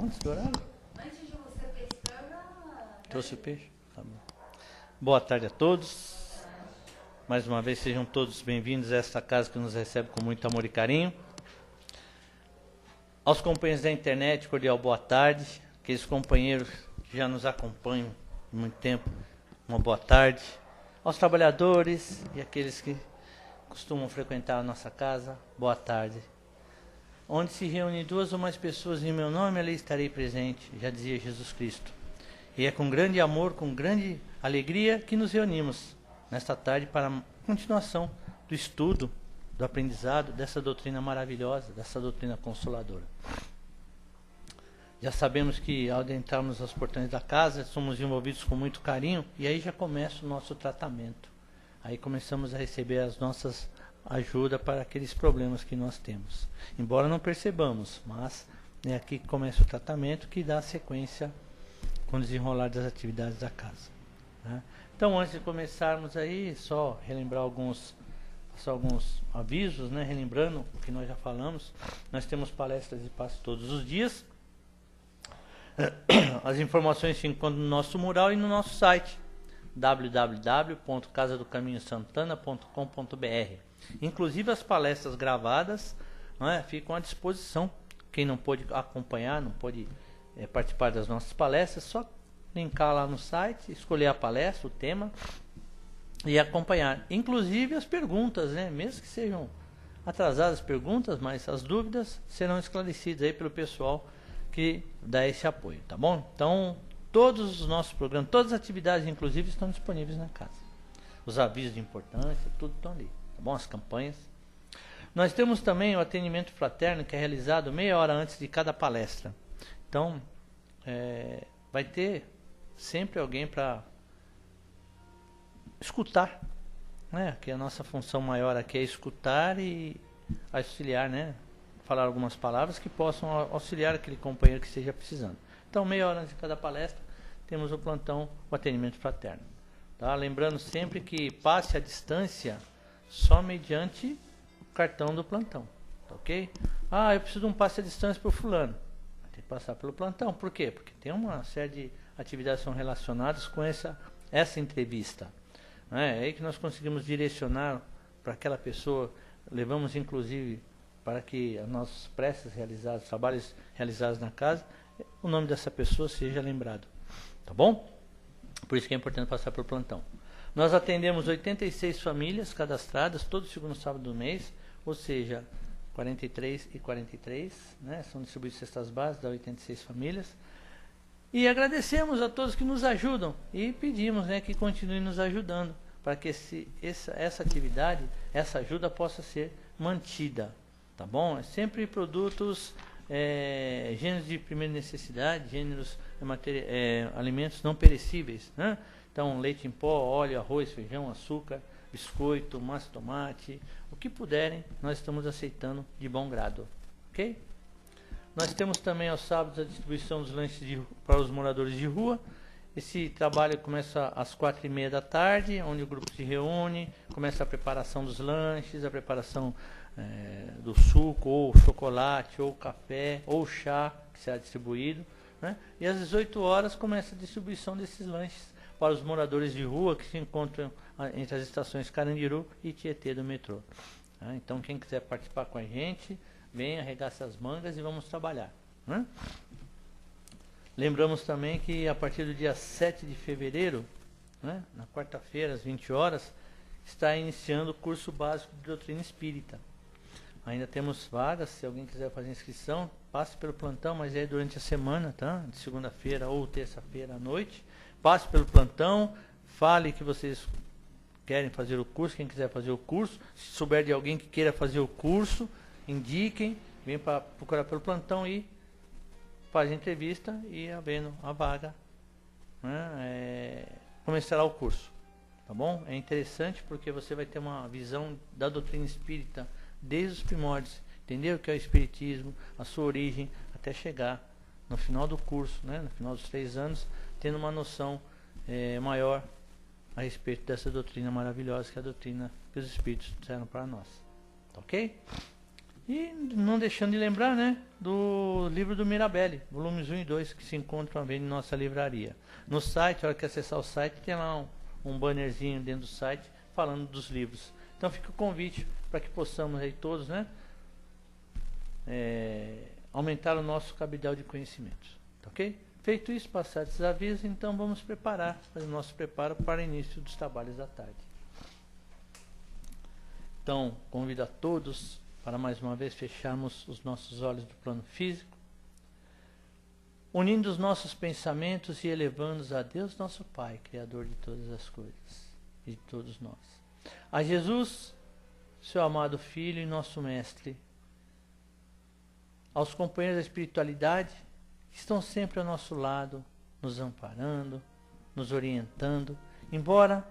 Antes do horário? Antes de você pescar, já... Trouxe o peixe? Tá bom. Boa tarde a todos. Mais uma vez, sejam todos bem-vindos a esta casa que nos recebe com muito amor e carinho. Aos companheiros da internet, cordial boa tarde. Aqueles companheiros que já nos acompanham há muito tempo, uma boa tarde. Aos trabalhadores e aqueles que costumam frequentar a nossa casa, boa tarde. Onde se reúnem duas ou mais pessoas em meu nome, ali estarei presente, já dizia Jesus Cristo. E é com grande amor, com grande alegria que nos reunimos nesta tarde para a continuação do estudo, do aprendizado dessa doutrina maravilhosa, dessa doutrina consoladora. Já sabemos que ao adentrarmos aos portões da casa, somos envolvidos com muito carinho e aí já começa o nosso tratamento. Aí começamos a receber as nossas ajudas para aqueles problemas que nós temos. Embora não percebamos, mas é aqui que começa o tratamento que dá sequência com o desenrolar das atividades da casa. Né? Então, antes de começarmos aí, só relembrar alguns avisos, né? Relembrando o que nós já falamos. Nós temos palestras e passos todos os dias. As informações se encontram no nosso mural e no nosso site www.casadocaminhosantana.com.br. Inclusive as palestras gravadas, né, ficam à disposição. Quem não pôde acompanhar, não pôde participar das nossas palestras, só linkar lá no site, escolher a palestra, o tema e acompanhar. Inclusive as perguntas, né, mesmo que sejam atrasadas as perguntas, mas as dúvidas serão esclarecidas aí pelo pessoal que dá esse apoio, tá bom? Então, todos os nossos programas, todas as atividades, inclusive, estão disponíveis na casa. Os avisos de importância, tudo estão ali, tá bom? As campanhas. Nós temos também o atendimento fraterno, que é realizado meia hora antes de cada palestra. Então, vai ter sempre alguém para escutar, né? Que a nossa função maior aqui é escutar e auxiliar, né? Falar algumas palavras que possam auxiliar aquele companheiro que esteja precisando. Então, meia hora antes de cada palestra, temos o plantão, o atendimento fraterno. Tá? Lembrando sempre que passe a distância só mediante o cartão do plantão. Tá, ok? Ah, eu preciso de um passe a distância para o fulano. Tem que passar pelo plantão. Por quê? Porque tem uma série de atividades que são relacionadas com essa entrevista. É aí que nós conseguimos direcionar para aquela pessoa. Levamos, inclusive, para que as nossas preces realizadas, trabalhos realizados na casa, o nome dessa pessoa seja lembrado. Tá bom? Por isso que é importante passar por plantão. Nós atendemos 86 famílias cadastradas todo segundo sábado do mês, ou seja, 43 e 43, né? São distribuídas cestas básicas das 86 famílias. E agradecemos a todos que nos ajudam e pedimos, né, que continuem nos ajudando para que essa atividade, essa ajuda possa ser mantida. Tá bom? É sempre produtos, gêneros de primeira necessidade, gêneros, alimentos não perecíveis, né? Então, leite em pó, óleo, arroz, feijão, açúcar, biscoito, massa de tomate, o que puderem, nós estamos aceitando de bom grado. Ok? Nós temos também aos sábados a distribuição dos lanches para os moradores de rua. Esse trabalho começa às 4h30 da tarde, onde o grupo se reúne, começa a preparação dos lanches, a preparação do suco, ou chocolate, ou café, ou chá, que será distribuído, né? E às 18 horas começa a distribuição desses lanches para os moradores de rua que se encontram entre as estações Carandiru e Tietê do metrô. Então, quem quiser participar com a gente, venha, arregace as mangas e vamos trabalhar, né? Lembramos também que a partir do dia 7 de fevereiro, né, na quarta-feira, às 20 horas, está iniciando o curso básico de doutrina espírita. Ainda temos vagas, se alguém quiser fazer inscrição, passe pelo plantão, mas é durante a semana, tá? De segunda-feira ou terça-feira à noite. Passe pelo plantão, fale que vocês querem fazer o curso, quem quiser fazer o curso. Se souber de alguém que queira fazer o curso, indiquem, venham para procurar pelo plantão e faz a entrevista e, havendo a vaga, né, começará o curso. Tá bom? É interessante porque você vai ter uma visão da doutrina espírita desde os primórdios, entender o que é o espiritismo, a sua origem, até chegar no final do curso, né, no final dos 3 anos, tendo uma noção maior a respeito dessa doutrina maravilhosa, que é a doutrina que os espíritos disseram para nós. Tá ok? E não deixando de lembrar, né, do livro do Mirabelli, volumes 1 e 2, que se encontram também em nossa livraria. No site, a hora que acessar o site, tem lá um bannerzinho dentro do site falando dos livros. Então fica o convite para que possamos aí todos, né, aumentar o nosso cabedal de conhecimentos. Tá ok? Feito isso, passar esses avisos, então vamos fazer o nosso preparo para o início dos trabalhos da tarde. Então, convido a todos para mais uma vez fecharmos os nossos olhos do plano físico, unindo os nossos pensamentos e elevando-os a Deus nosso Pai, Criador de todas as coisas e de todos nós. A Jesus, seu amado Filho e nosso Mestre, aos companheiros da espiritualidade que estão sempre ao nosso lado, nos amparando, nos orientando, embora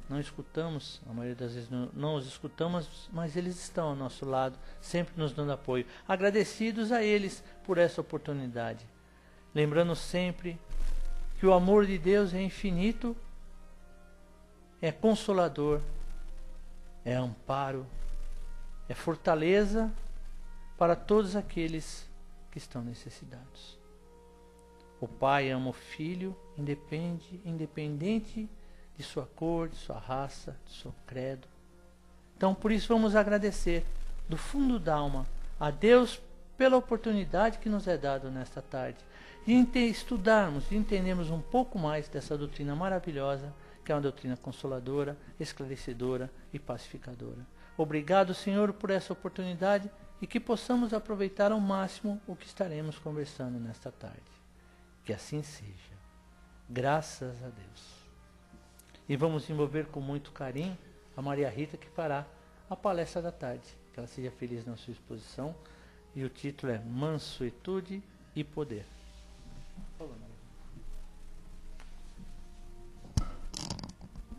não escutamos, a maioria das vezes não os escutamos, mas eles estão ao nosso lado, sempre nos dando apoio. Agradecidos a eles por essa oportunidade. Lembrando sempre que o amor de Deus é infinito, é consolador, é amparo, é fortaleza para todos aqueles que estão necessitados. O Pai ama o Filho, independente de sua cor, de sua raça, de seu credo. Então, por isso, vamos agradecer do fundo da alma a Deus pela oportunidade que nos é dada nesta tarde de estudarmos, de entendermos um pouco mais dessa doutrina maravilhosa, que é uma doutrina consoladora, esclarecedora e pacificadora. Obrigado, Senhor, por essa oportunidade e que possamos aproveitar ao máximo o que estaremos conversando nesta tarde. Que assim seja. Graças a Deus. E vamos envolver com muito carinho a Maria Rita, que fará a palestra da tarde. Que ela seja feliz na sua exposição. E o título é Mansuetude e Poder.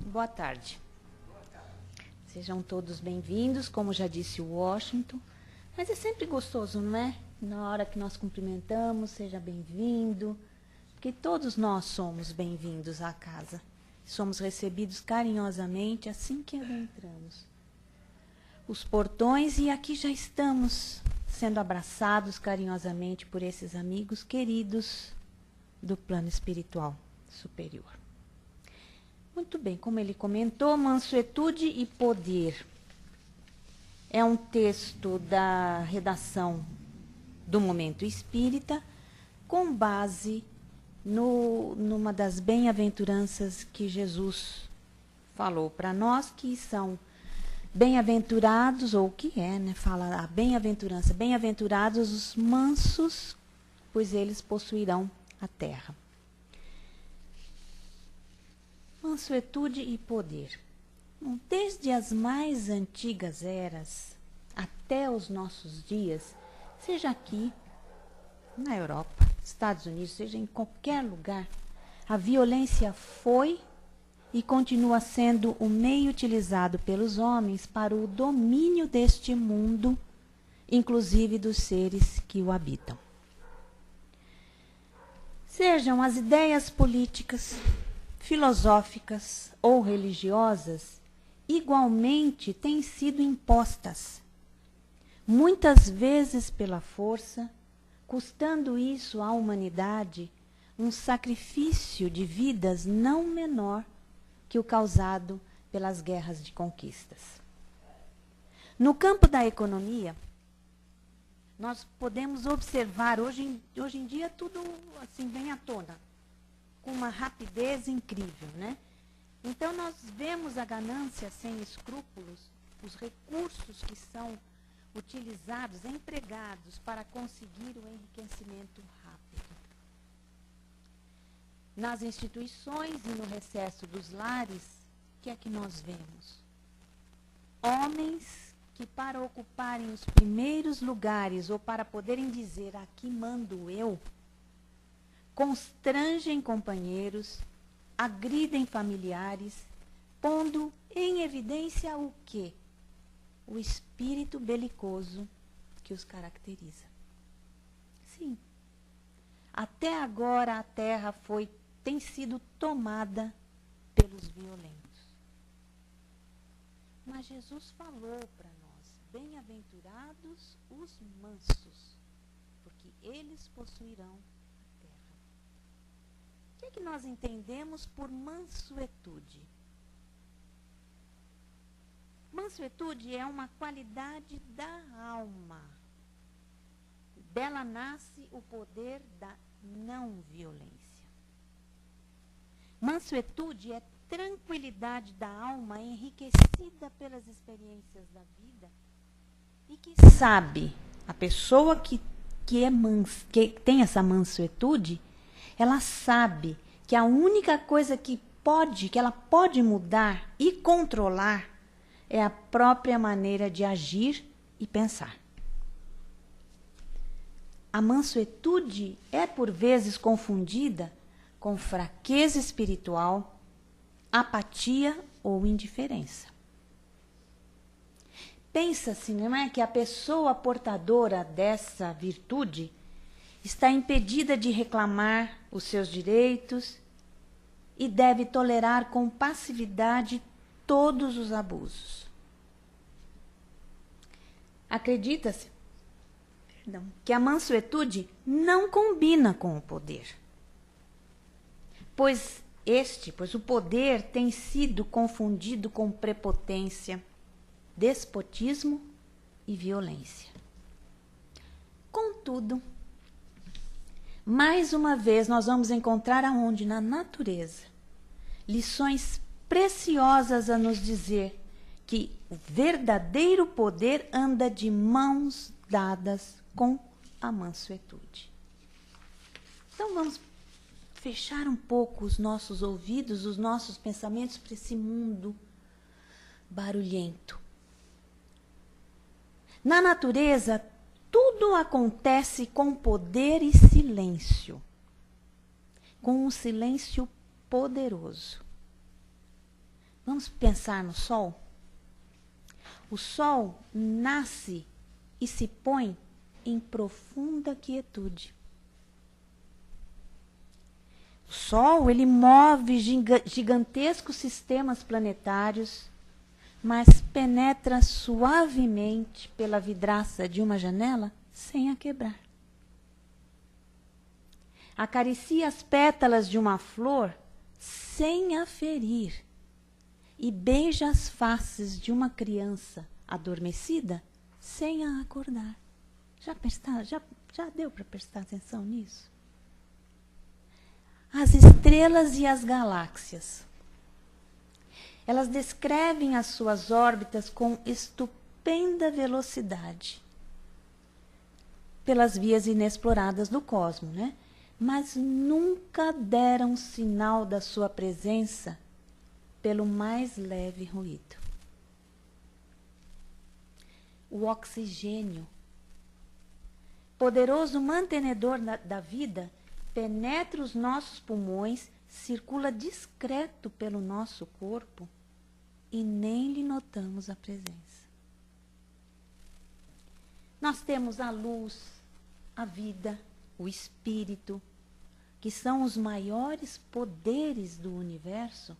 Boa tarde. Sejam todos bem-vindos, como já disse o Washington. Mas é sempre gostoso, não é? Na hora que nós cumprimentamos, seja bem-vindo. Porque todos nós somos bem-vindos à casa. Somos recebidos carinhosamente assim que adentramos os portões, e aqui já estamos sendo abraçados carinhosamente por esses amigos queridos do plano espiritual superior. Muito bem, como ele comentou, Mansuetude e Poder é um texto da redação do Momento Espírita, com base numa das bem-aventuranças que Jesus falou para nós, que são bem-aventurados, ou o que é, né? Fala a bem-aventurança. Bem-aventurados os mansos, pois eles possuirão a terra. Mansuetude e poder. Bom, desde as mais antigas eras até os nossos dias, seja aqui na Europa, Estados Unidos, seja em qualquer lugar, a violência foi e continua sendo o meio utilizado pelos homens para o domínio deste mundo, inclusive dos seres que o habitam. Sejam as ideias políticas, filosóficas ou religiosas, igualmente têm sido impostas, muitas vezes pela força, custando isso à humanidade um sacrifício de vidas não menor que o causado pelas guerras de conquistas. No campo da economia, nós podemos observar, hoje em dia, tudo assim vem à tona, com uma rapidez incrível, né? Então, nós vemos a ganância sem escrúpulos, os recursos que são utilizados, empregados para conseguir o enriquecimento rápido. Nas instituições e no recesso dos lares, o que é que nós vemos? Homens que, para ocuparem os primeiros lugares ou para poderem dizer aqui mando eu, constrangem companheiros, agridem familiares, pondo em evidência o quê? O espírito belicoso que os caracteriza. Sim. Até agora a terra tem sido tomada pelos violentos. Mas Jesus falou para nós, bem-aventurados os mansos, porque eles possuirão a terra. O que é que nós entendemos por mansuetude? Mansuetude é uma qualidade da alma. Dela nasce o poder da não violência. Mansuetude é tranquilidade da alma enriquecida pelas experiências da vida e que sabe, a pessoa que tem essa mansuetude, ela sabe que a única coisa que ela pode mudar e controlar é a própria maneira de agir e pensar. A mansuetude é, por vezes, confundida com fraqueza espiritual, apatia ou indiferença. Pensa-se, não é, que a pessoa portadora dessa virtude está impedida de reclamar os seus direitos e deve tolerar com passividade todos os abusos. Acredita-se que a mansuetude não combina com o poder, pois o poder tem sido confundido com prepotência, despotismo e violência. Contudo, mais uma vez nós vamos encontrar aonde? Na natureza, lições preciosas a nos dizer que o verdadeiro poder anda de mãos dadas com a mansuetude. Então vamos fechar um pouco os nossos ouvidos, os nossos pensamentos para esse mundo barulhento. Na natureza, tudo acontece com poder e silêncio, com um silêncio poderoso. Vamos pensar no sol? O sol nasce e se põe em profunda quietude. O Sol, ele move gigantescos sistemas planetários, mas penetra suavemente pela vidraça de uma janela sem a quebrar. Acaricia as pétalas de uma flor sem a ferir e beija as faces de uma criança adormecida sem a acordar. Já deu para prestar atenção nisso? As estrelas e as galáxias. Elas descrevem as suas órbitas com estupenda velocidade pelas vias inexploradas do cosmos, né? Mas nunca deram sinal da sua presença pelo mais leve ruído. O oxigênio, poderoso mantenedor da vida, penetra os nossos pulmões, circula discreto pelo nosso corpo e nem lhe notamos a presença. Nós temos a luz, a vida, o espírito, que são os maiores poderes do universo,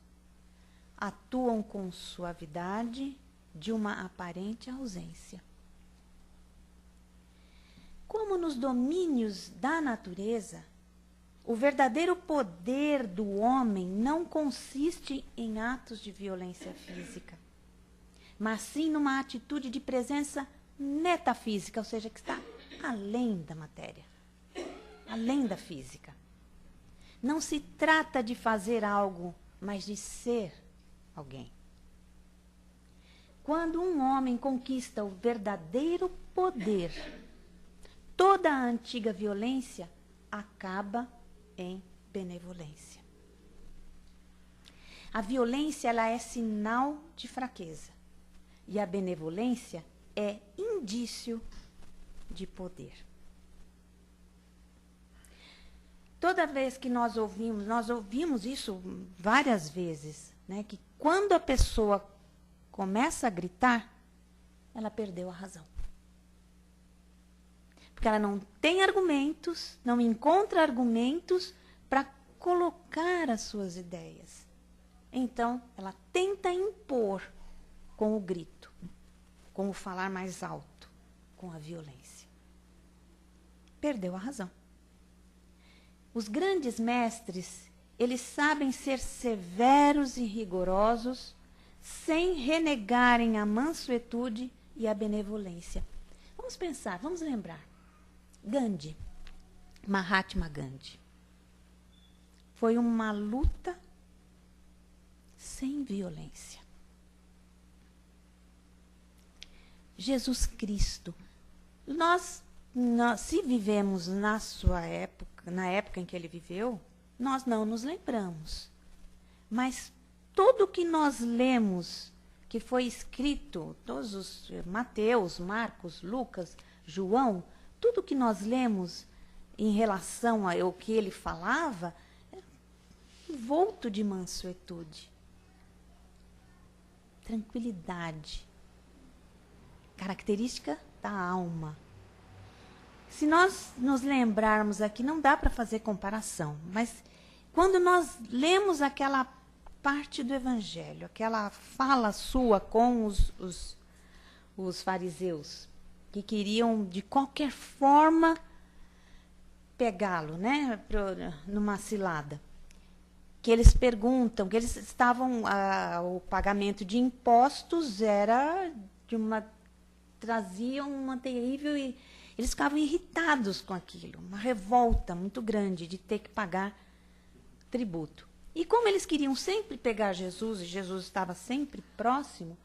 atuam com suavidade de uma aparente ausência. Como nos domínios da natureza, o verdadeiro poder do homem não consiste em atos de violência física, mas sim numa atitude de presença metafísica, ou seja, que está além da matéria, além da física. Não se trata de fazer algo, mas de ser alguém. Quando um homem conquista o verdadeiro poder, toda a antiga violência acaba em benevolência. A violência, ela é sinal de fraqueza, e a benevolência é indício de poder. Toda vez que nós ouvimos isso várias vezes, né, que quando a pessoa começa a gritar, ela perdeu a razão. Porque ela não tem argumentos, não encontra argumentos para colocar as suas ideias. Então, ela tenta impor com o grito, com o falar mais alto, com a violência. Perdeu a razão. Os grandes mestres, eles sabem ser severos e rigorosos, sem renegarem a mansuetude e a benevolência. Vamos pensar, vamos lembrar. Gandhi, Mahatma Gandhi. Foi uma luta sem violência. Jesus Cristo. Nós, se vivemos na sua época, na época em que ele viveu, nós não nos lembramos. Mas tudo que nós lemos, que foi escrito, todos os Mateus, Marcos, Lucas, João, tudo que nós lemos em relação ao que ele falava, era envolto de mansuetude, tranquilidade, característica da alma. Se nós nos lembrarmos aqui, não dá para fazer comparação, mas quando nós lemos aquela parte do Evangelho, aquela fala sua com os fariseus, que queriam de qualquer forma pegá-lo, né, numa cilada, que eles perguntam, que eles estavam, o pagamento de impostos era traziam uma terrível, e eles ficavam irritados com aquilo, uma revolta muito grande de ter que pagar tributo. E como eles queriam sempre pegar Jesus, e Jesus estava sempre próximo,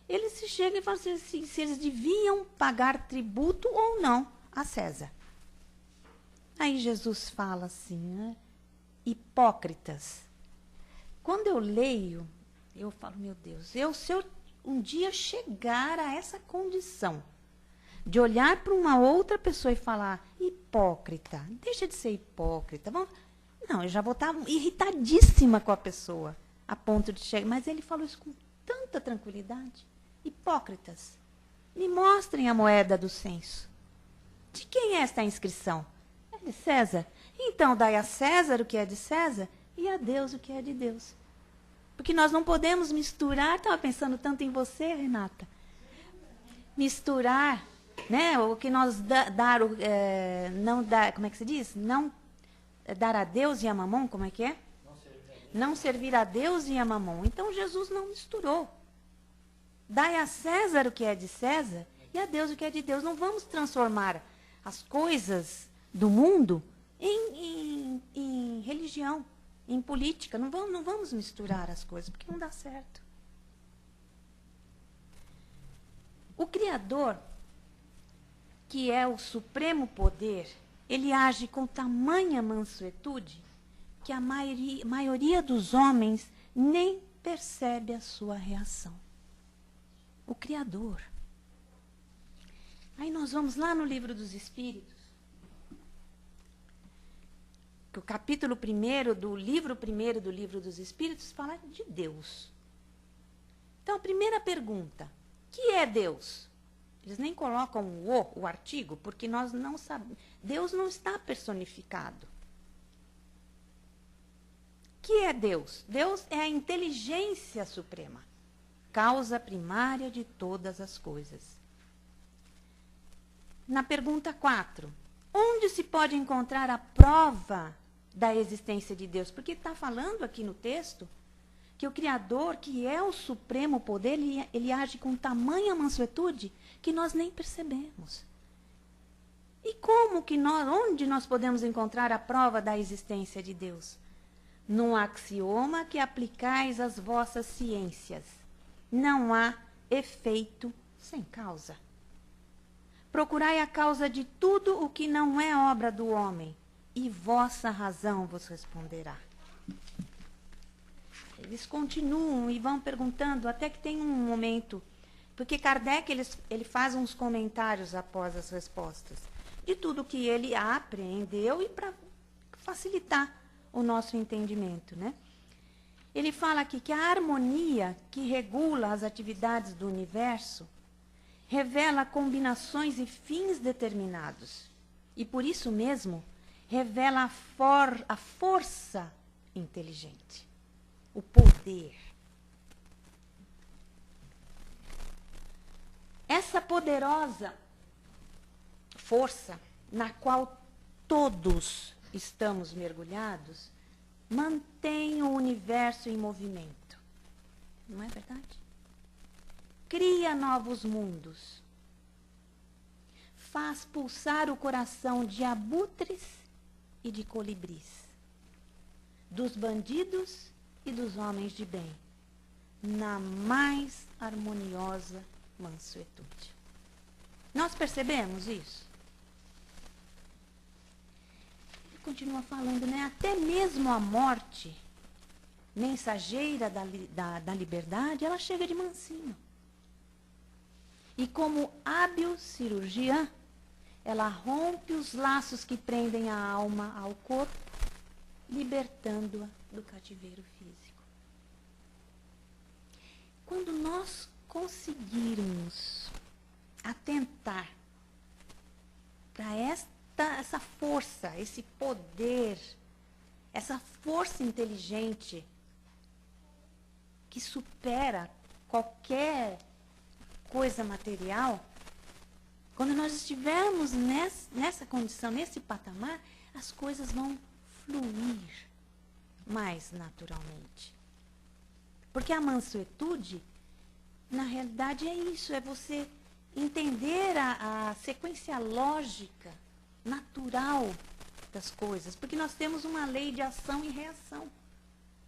eles se chegam e falam assim, se eles deviam pagar tributo ou não a César. Aí Jesus fala assim, né? Hipócritas. Quando eu leio, eu falo, meu Deus, se eu um dia chegar a essa condição de olhar para uma outra pessoa e falar, hipócrita, deixa de ser hipócrita, não, eu já vou estar irritadíssima com a pessoa, a ponto de chegar. Mas ele falou isso com tanta tranquilidade. Hipócritas, me mostrem a moeda do censo. De quem é esta inscrição? É de César. Então, dai a César o que é de César e a Deus o que é de Deus. Porque nós não podemos misturar, estava pensando tanto em você, Renata, misturar, né, o que nós não dar, como é que se diz? Não dar a Deus e a mamon, como é que é? Não servir a Deus e a mamon. Então Jesus não misturou. Dai a César o que é de César e a Deus o que é de Deus. Não vamos transformar as coisas do mundo em religião, em política. Não vamos misturar as coisas, porque não dá certo. O Criador, que é o supremo poder, ele age com tamanha mansuetude que a maioria dos homens nem percebe a sua reação. O Criador. Aí nós vamos lá no Livro dos Espíritos, que o capítulo 1 do livro 1 do Livro dos Espíritos fala de Deus. Então, a primeira pergunta, que é Deus? Eles nem colocam o artigo, porque nós não sabemos. Deus não está personificado. O que é Deus? Deus é a inteligência suprema, causa primária de todas as coisas. Na pergunta 4, onde se pode encontrar a prova da existência de Deus? Porque está falando aqui no texto que o Criador, que é o supremo poder, ele age com tamanha mansuetude que nós nem percebemos. E onde nós podemos encontrar a prova da existência de Deus? Num axioma que aplicais às vossas ciências. Não há efeito sem causa. Procurai a causa de tudo o que não é obra do homem, e vossa razão vos responderá. Eles continuam e vão perguntando, até que tem um momento, porque Kardec ele faz uns comentários após as respostas, de tudo que ele apreendeu e para facilitar o nosso entendimento, né? Ele fala aqui que a harmonia que regula as atividades do universo revela combinações e fins determinados. E por isso mesmo, revela a força inteligente, o poder. Essa poderosa força na qual todos estamos mergulhados mantém o universo em movimento. Não é verdade? Cria novos mundos. Faz pulsar o coração de abutres e de colibris, dos bandidos e dos homens de bem, na mais harmoniosa mansuetude. Nós percebemos isso? Ele continua falando, né? Até mesmo a morte, mensageira da liberdade, ela chega de mansinho. E como hábil cirurgiã, ela rompe os laços que prendem a alma ao corpo, libertando-a do cativeiro físico. Quando nós conseguirmos atentar para essa força, esse poder, essa força inteligente que supera qualquer coisa material, quando nós estivermos nessa condição, nesse patamar, as coisas vão fluir mais naturalmente. Porque a mansuetude, na realidade, é isso, é você entender a sequência lógica, natural das coisas. Porque nós temos uma lei de ação e reação.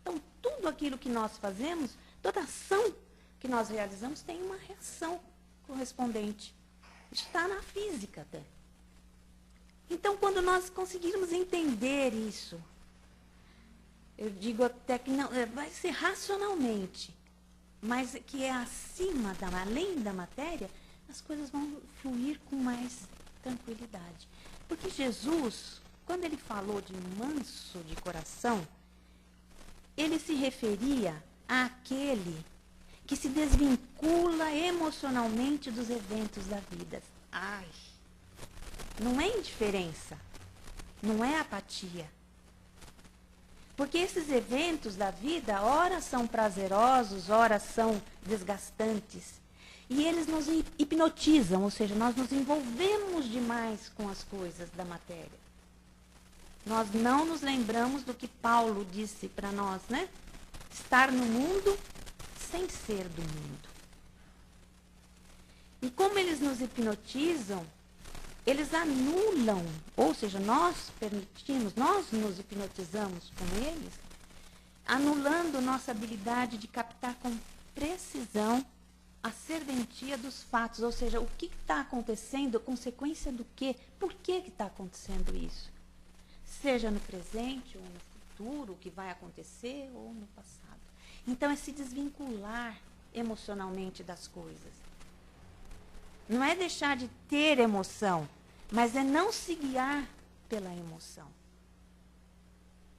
Então, tudo aquilo que nós fazemos, toda ação que nós realizamos tem uma reação correspondente. Está na física até. Então, quando nós conseguirmos entender isso, eu digo até que não, vai ser racionalmente, mas que é acima, além da matéria, as coisas vão fluir com mais tranquilidade. Porque Jesus, quando ele falou de manso de coração, ele se referia àquele que se desvincula emocionalmente dos eventos da vida. Ai, não é indiferença, não é apatia. Porque esses eventos da vida, ora são prazerosos, ora são desgastantes. E eles nos hipnotizam, ou seja, nós nos envolvemos demais com as coisas da matéria. Nós não nos lembramos do que Paulo disse para nós, né? Estar no mundo sem ser do mundo. E como eles nos hipnotizam, eles anulam, ou seja, nós nos hipnotizamos com eles, anulando nossa habilidade de captar com precisão a serventia dos fatos, ou seja, o que está acontecendo, consequência do quê, por que está acontecendo isso? Seja no presente ou no futuro, o que vai acontecer, ou no passado. Então, é se desvincular emocionalmente das coisas. Não é deixar de ter emoção, mas é não se guiar pela emoção.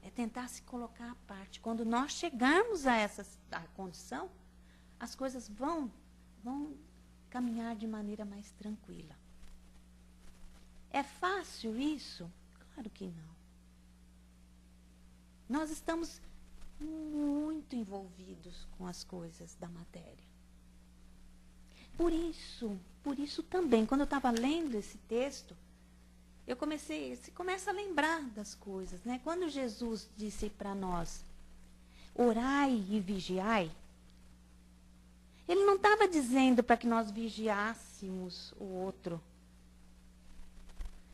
É tentar se colocar à parte. Quando nós chegarmos a essa condição, as coisas vão caminhar de maneira mais tranquila. É fácil isso? Claro que não. Nós estamos muito envolvidos com as coisas da matéria. Por isso também, quando eu estava lendo esse texto, você começa a lembrar das coisas, né? Quando Jesus disse para nós, orai e vigiai, ele não estava dizendo para que nós vigiássemos o outro.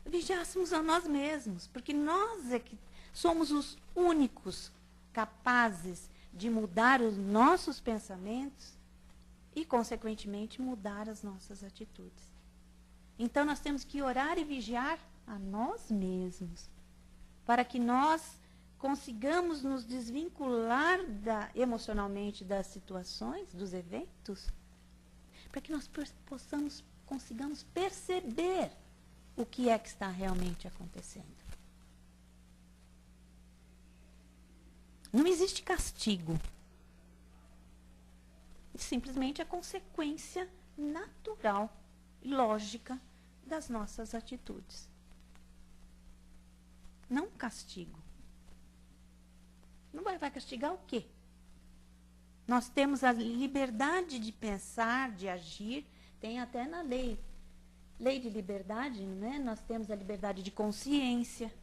Vigiássemos a nós mesmos, porque nós é que somos os únicos capazes de mudar os nossos pensamentos e, consequentemente, mudar as nossas atitudes. Então, nós temos que orar e vigiar a nós mesmos, para que nós consigamos nos desvincular emocionalmente das situações, dos eventos, para que nós consigamos perceber o que é que está realmente acontecendo. Não existe castigo. Simplesmente a consequência natural e lógica das nossas atitudes. Não castigo. Não vai castigar o quê? Nós temos a liberdade de pensar, de agir, Tem até na lei de liberdade, né? Nós temos a liberdade de consciência.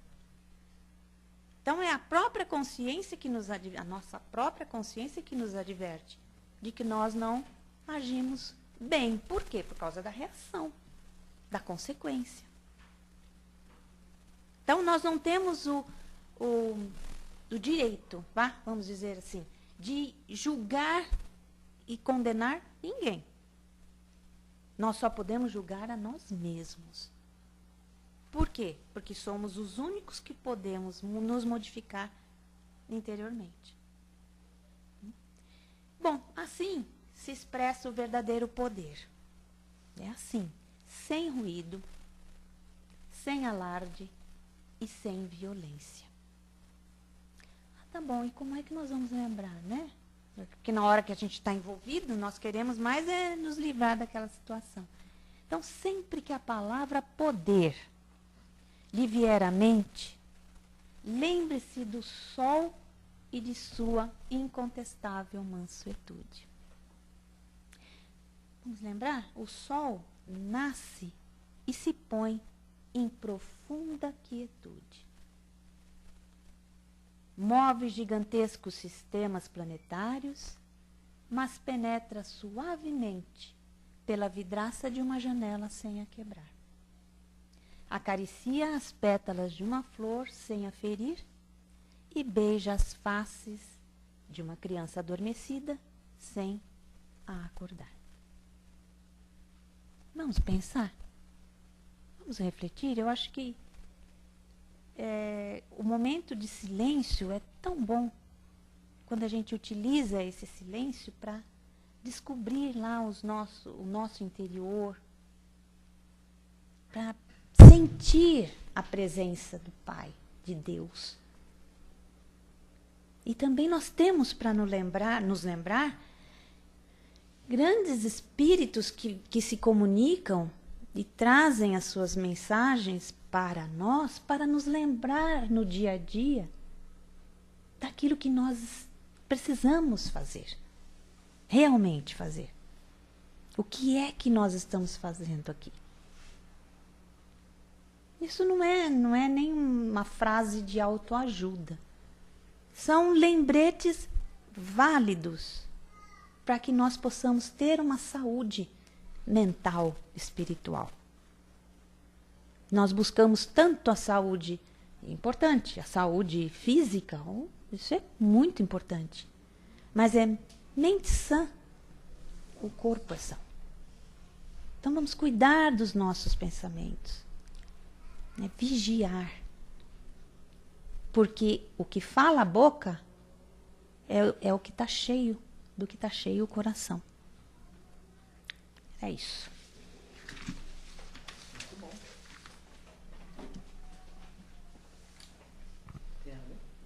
Então, é a própria consciência que nos a nossa própria consciência que nos adverte de que nós não agimos bem. Por quê? Por causa da reação, da consequência. Então, nós não temos o direito, vamos dizer assim, de julgar e condenar ninguém. Nós só podemos julgar a nós mesmos. Por quê? Porque somos os únicos que podemos nos modificar interiormente. Bom, assim se expressa o verdadeiro poder. É assim, sem ruído, sem alarde e sem violência. Tá bom, e como é que nós vamos lembrar, né? Porque na hora que a gente está envolvido, nós queremos mais é nos livrar daquela situação. Então, sempre que a palavra poder lhe vier à mente, lembre-se do sol e de sua incontestável mansuetude. Vamos lembrar? O sol nasce e se põe em profunda quietude. Move gigantescos sistemas planetários, mas penetra suavemente pela vidraça de uma janela sem a quebrar. Acaricia as pétalas de uma flor sem a ferir e beija as faces de uma criança adormecida sem a acordar. Vamos pensar? Vamos refletir? Eu acho que o momento de silêncio é tão bom quando a gente utiliza esse silêncio para descobrir lá o nosso interior, para sentir a presença do Pai, de Deus. E também nós temos para nos lembrar grandes espíritos que se comunicam e trazem as suas mensagens para nós, para nos lembrar no dia a dia daquilo que nós precisamos fazer, realmente fazer. O que é que nós estamos fazendo aqui? Isso não é nem uma frase de autoajuda. São lembretes válidos para que nós possamos ter uma saúde mental, espiritual. Nós buscamos tanto a saúde importante, a saúde física, isso é muito importante. Mas é mente sã, o corpo é são. Então vamos cuidar dos nossos pensamentos, vigiar. Porque o que fala a boca é o que está cheio, do que está cheio o coração. É isso. Muito bom.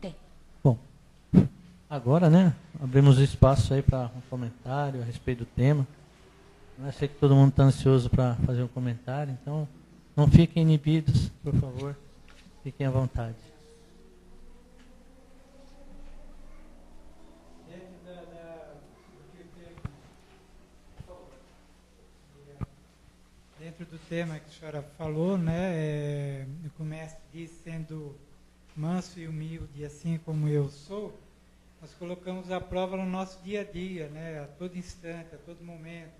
Tem. Bom, agora, abrimos espaço aí para um comentário a respeito do tema. Eu sei que todo mundo está ansioso para fazer um comentário, então não fiquem inibidos, por favor. Fiquem à vontade. Dentro do tema que a senhora falou, o mestre diz, sendo manso e humilde, assim como eu sou, nós colocamos a prova no nosso dia a dia, a todo instante, a todo momento.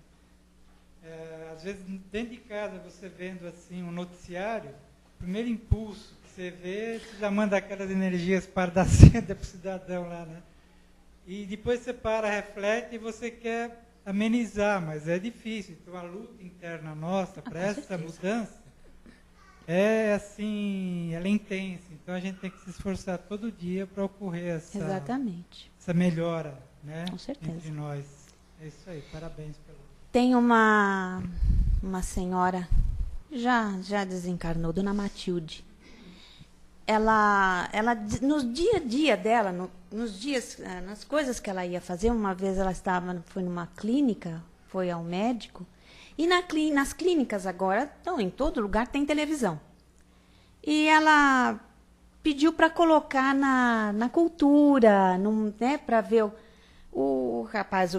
Às vezes, dentro de casa, você vendo assim um noticiário, o primeiro impulso que você vê, você já manda aquelas energias para dar senda para o cidadão lá, E depois você para, reflete e você quer amenizar, mas é difícil. Então, a luta interna nossa para essa mudança é assim, ela é intensa. Então, a gente tem que se esforçar todo dia para ocorrer essa melhora, Com certeza. entre nós. É isso aí, parabéns pelo... Tem uma senhora, já desencarnou, Dona Matilde. Ela no dia a dia dela, nas coisas que ela ia fazer, uma vez ela foi numa clínica, foi ao médico, e nas clínicas agora, então, em todo lugar tem televisão. E ela pediu para colocar na cultura, para ver o rapaz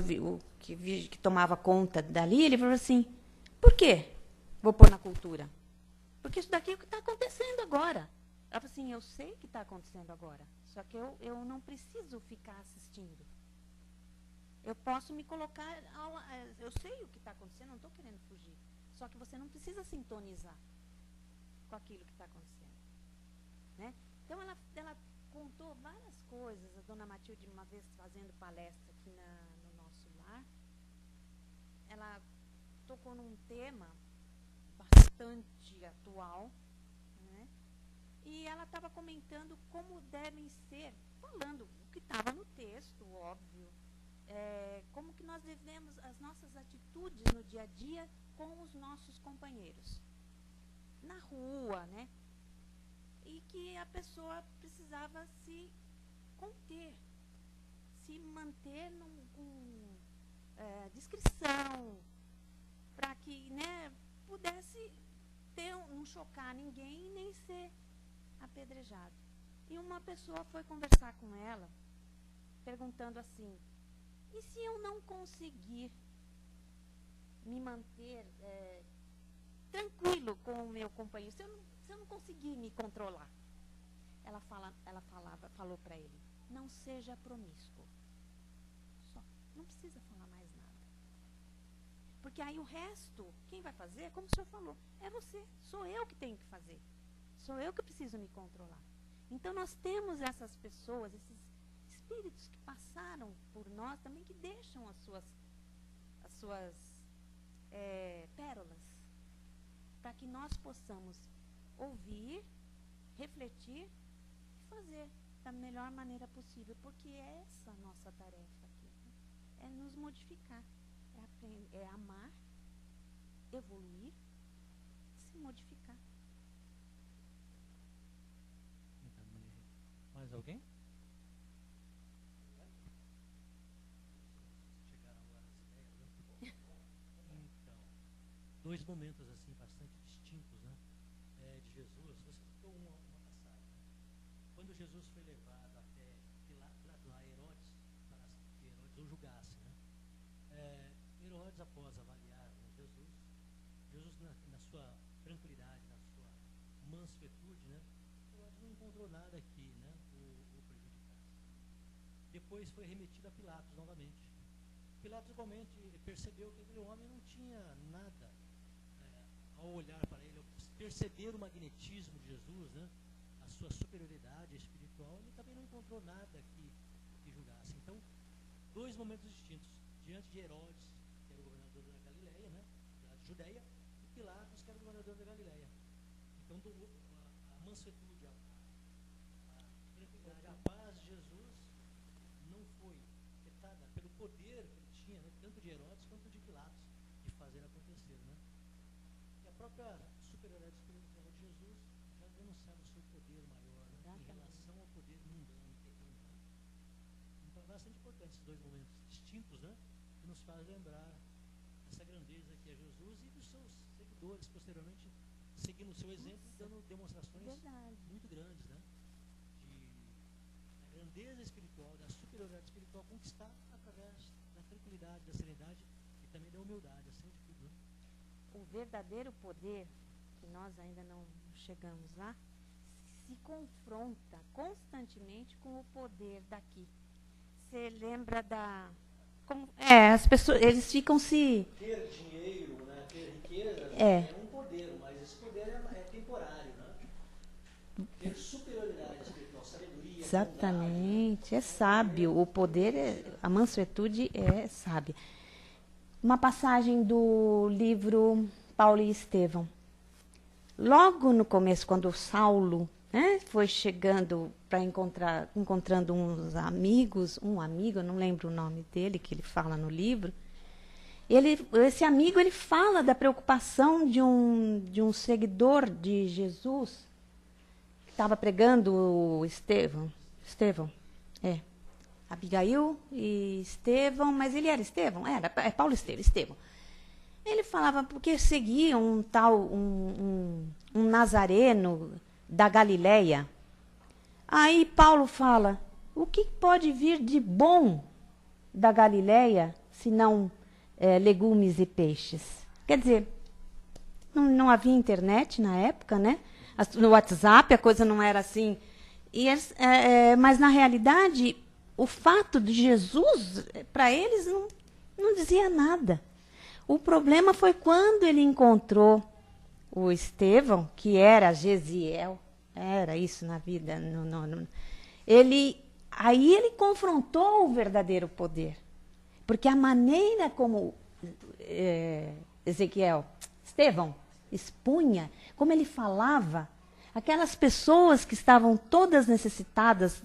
que tomava conta dali, ele falou assim, Por quê? Vou pôr na cultura. Porque isso daqui é o que está acontecendo agora. Ela falou assim, eu sei o que está acontecendo agora, só que eu não preciso ficar assistindo. Eu posso me colocar, eu sei o que está acontecendo, não estou querendo fugir. Só que você não precisa sintonizar com aquilo que está acontecendo. Né? Então, ela contou várias coisas. A dona Matilde, uma vez fazendo palestra aqui no nosso lar, ela tocou num tema bastante atual, né? E ela estava comentando como devem ser, falando o que estava no texto, óbvio, como que nós devemos, as nossas atitudes no dia a dia com os nossos companheiros, na rua, né? E que a pessoa precisava se conter, se manter com discrição, para que, né, pudesse não chocar ninguém e nem ser apedrejado. E uma pessoa foi conversar com ela, perguntando assim, e se eu não conseguir me manter tranquilo com o meu companheiro, se eu não conseguir me controlar? Ela falou para ele, não seja promíscuo. Só, não precisa falar mais nada. Porque aí o resto, quem vai fazer, como o senhor falou, é você, sou eu que tenho que fazer. Sou eu que preciso me controlar. Então nós temos essas pessoas, esses espíritos que passaram por nós também, que deixam as suas pérolas, para que nós possamos ouvir, refletir e fazer da melhor maneira possível, porque é essa a nossa tarefa aqui, né? É nos modificar, é aprender, é amar, evoluir, se modificar. Mais alguém? Então, dois momentos assim bastante distintos, né, de Jesus. Você citou uma passagem, né? Quando Jesus foi levado até lá Herodes, para que Herodes o julgasse, né? Herodes, após avaliar, né, Jesus na sua tranquilidade, na sua mansuetude, né, Herodes não encontrou nada aqui, né, o prejudicasse. Depois foi remetido a Pilatos novamente. Pilatos igualmente percebeu que aquele homem não tinha nada, ao olhar para ele, ao perceber o magnetismo de Jesus, né, a sua superioridade espiritual, ele também não encontrou nada que julgasse. Então, dois momentos distintos, diante de Herodes, que era o governador da Galileia, né, da Judeia, e Pilatos, que era o governador da Galileia. Então, a mansuetude, a tranquilidade, a paz de Jesus não foi afetada pelo poder que ele tinha, né, tanto de Herodes quanto de Pilatos, de fazer acontecer, né? E a própria superioridade espiritual de Jesus já denunciava o seu poder maior, né, em relação ao poder mundano, terreno, né? Então é bastante importante esses dois momentos distintos, né, que nos faz lembrar dessa grandeza que é Jesus e dos seus seguidores posteriormente seguindo o seu exemplo e dando demonstrações muito grandes, né, da grandeza espiritual, da superioridade espiritual conquistada através da tranquilidade, da serenidade e também da humildade, acima de tudo, né? O verdadeiro poder, que nós ainda não chegamos lá, se confronta constantemente com o poder daqui. Você lembra as pessoas, eles ficam se... Ter dinheiro, né, ter riqueza É um poder, mas esse poder é temporário, né? Ter superioridade espiritual, sabedoria, exatamente, é sábio. O poder, a mansuetude é sábia. Uma passagem do livro Paulo e Estevão. Logo no começo, quando Saulo, né, foi chegando para encontrando uns amigos, um amigo, eu não lembro o nome dele, que ele fala no livro. Esse amigo, ele fala da preocupação de um seguidor de Jesus, que estava pregando o Estevão, Abigail e Estevão, mas ele era Estevão? É Paulo Estevão. Ele falava porque seguia um nazareno da Galileia. Aí Paulo fala, o que pode vir de bom da Galileia, se não legumes e peixes? Quer dizer, não havia internet na época, né? No WhatsApp a coisa não era assim. Mas, na realidade, o fato de Jesus, para eles, não dizia nada. O problema foi quando ele encontrou o Estevão, que era Gesiel, era isso na vida. Aí ele confrontou o verdadeiro poder. Porque a maneira como Estevão expunha, como ele falava, aquelas pessoas que estavam todas necessitadas,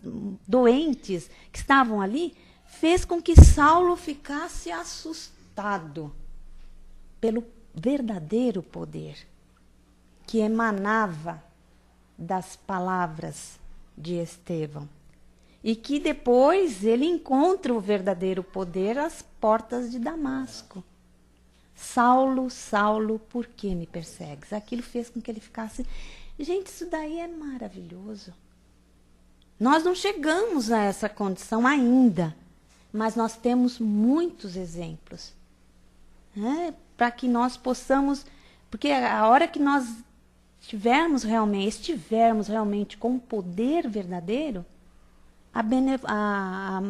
doentes, que estavam ali, fez com que Saulo ficasse assustado pelo verdadeiro poder que emanava das palavras de Estevão. E que depois ele encontra o verdadeiro poder às portas de Damasco. Saulo, Saulo, por que me persegues? Aquilo fez com que ele ficasse... Gente, isso daí é maravilhoso. Nós não chegamos a essa condição ainda, mas nós temos muitos exemplos, né? Para que nós possamos... Porque a hora que nós estivermos realmente com o poder verdadeiro, a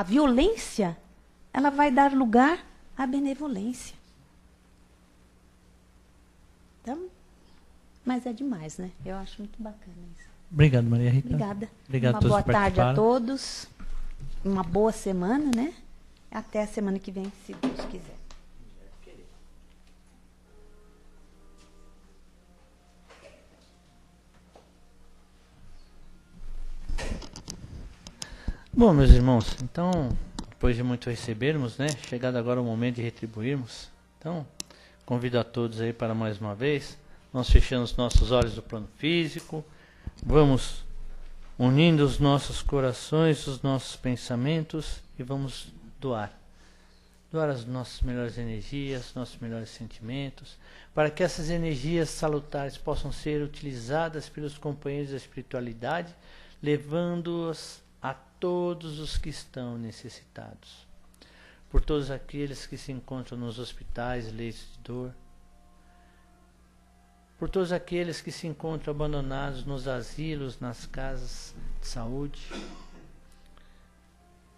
violência, ela vai dar lugar à benevolência. Então, mas é demais, né? Eu acho muito bacana isso. Obrigado, Maria Rita. Obrigada. Obrigado Uma a todos boa que tarde a participaram. todos. Uma boa semana, né? Até a semana que vem, se Deus quiser. Bom, meus irmãos, então, depois de muito recebermos, né? Chegado agora o momento de retribuirmos. Então, convido a todos aí para mais uma vez. Nós fechamos nossos olhos do plano físico. Vamos unindo os nossos corações, os nossos pensamentos e vamos doar. Doar as nossas melhores energias, nossos melhores sentimentos, para que essas energias salutares possam ser utilizadas pelos companheiros da espiritualidade, levando-as a todos os que estão necessitados. Por todos aqueles que se encontram nos hospitais, leitos de dor. Por todos aqueles que se encontram abandonados nos asilos, nas casas de saúde.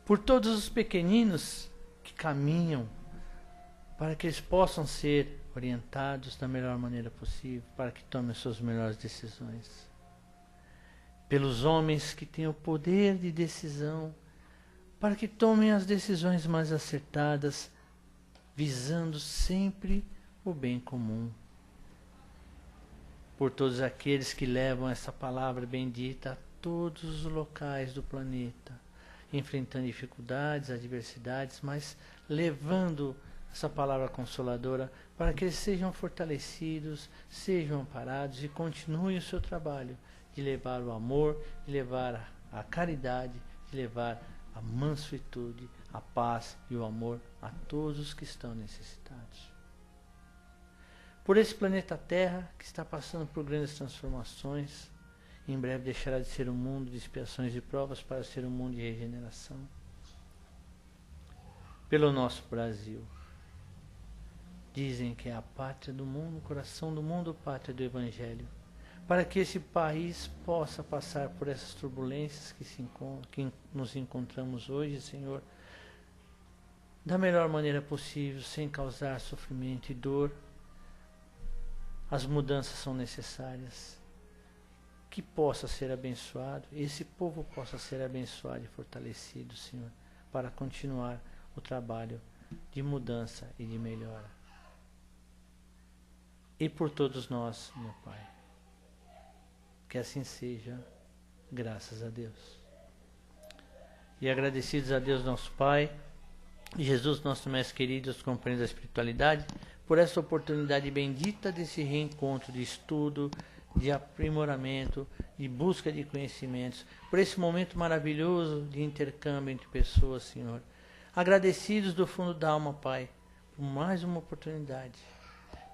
Por todos os pequeninos que caminham, para que eles possam ser orientados da melhor maneira possível, para que tomem as suas melhores decisões. Pelos homens que têm o poder de decisão, para que tomem as decisões mais acertadas, visando sempre o bem comum. Por todos aqueles que levam essa palavra bendita a todos os locais do planeta, enfrentando dificuldades, adversidades, mas levando essa palavra consoladora para que eles sejam fortalecidos, sejam amparados e continuem o seu trabalho de levar o amor, de levar a caridade, de levar a mansuetude, a paz e o amor a todos os que estão necessitados. Por esse planeta Terra, que está passando por grandes transformações, em breve deixará de ser um mundo de expiações e provas para ser um mundo de regeneração. Pelo nosso Brasil. Dizem que é a pátria do mundo, o coração do mundo, pátria do Evangelho. Para que esse país possa passar por essas turbulências que nos encontramos hoje, Senhor, da melhor maneira possível, sem causar sofrimento e dor. As mudanças são necessárias. Que possa ser abençoado, esse povo possa ser abençoado e fortalecido, Senhor, para continuar o trabalho de mudança e de melhora. E por todos nós, meu Pai. Que assim seja, graças a Deus. E agradecidos a Deus nosso Pai, Jesus nosso Mestre querido, os companheiros da espiritualidade, por essa oportunidade bendita desse reencontro de estudo, de aprimoramento, de busca de conhecimentos, por esse momento maravilhoso de intercâmbio entre pessoas, Senhor. Agradecidos do fundo da alma, Pai, por mais uma oportunidade.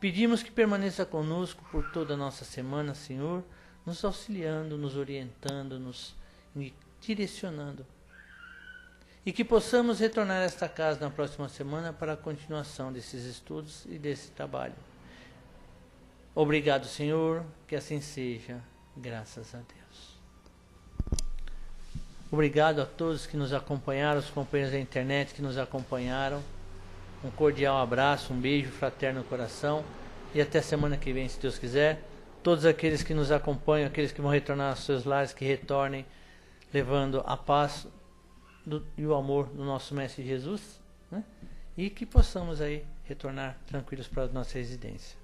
Pedimos que permaneça conosco por toda a nossa semana, Senhor, nos auxiliando, nos orientando, nos direcionando. e que possamos retornar a esta casa na próxima semana para a continuação desses estudos e desse trabalho. Obrigado, Senhor, que assim seja, graças a Deus. Obrigado a todos que nos acompanharam, os companheiros da internet que nos acompanharam. Um cordial abraço, um beijo fraterno no coração e até semana que vem, se Deus quiser. Todos aqueles que nos acompanham, aqueles que vão retornar aos seus lares, que retornem levando a paz e o amor do nosso Mestre Jesus, né? E que possamos aí retornar tranquilos para a nossa residência.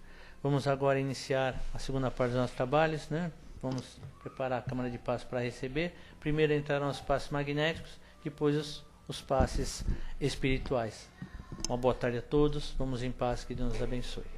Vamos agora iniciar a segunda parte dos nossos trabalhos, né? Vamos preparar a Câmara de Paz para receber. Primeiro entrarão os passes magnéticos, depois os passes espirituais. Uma boa tarde a todos, vamos em paz, que Deus nos abençoe.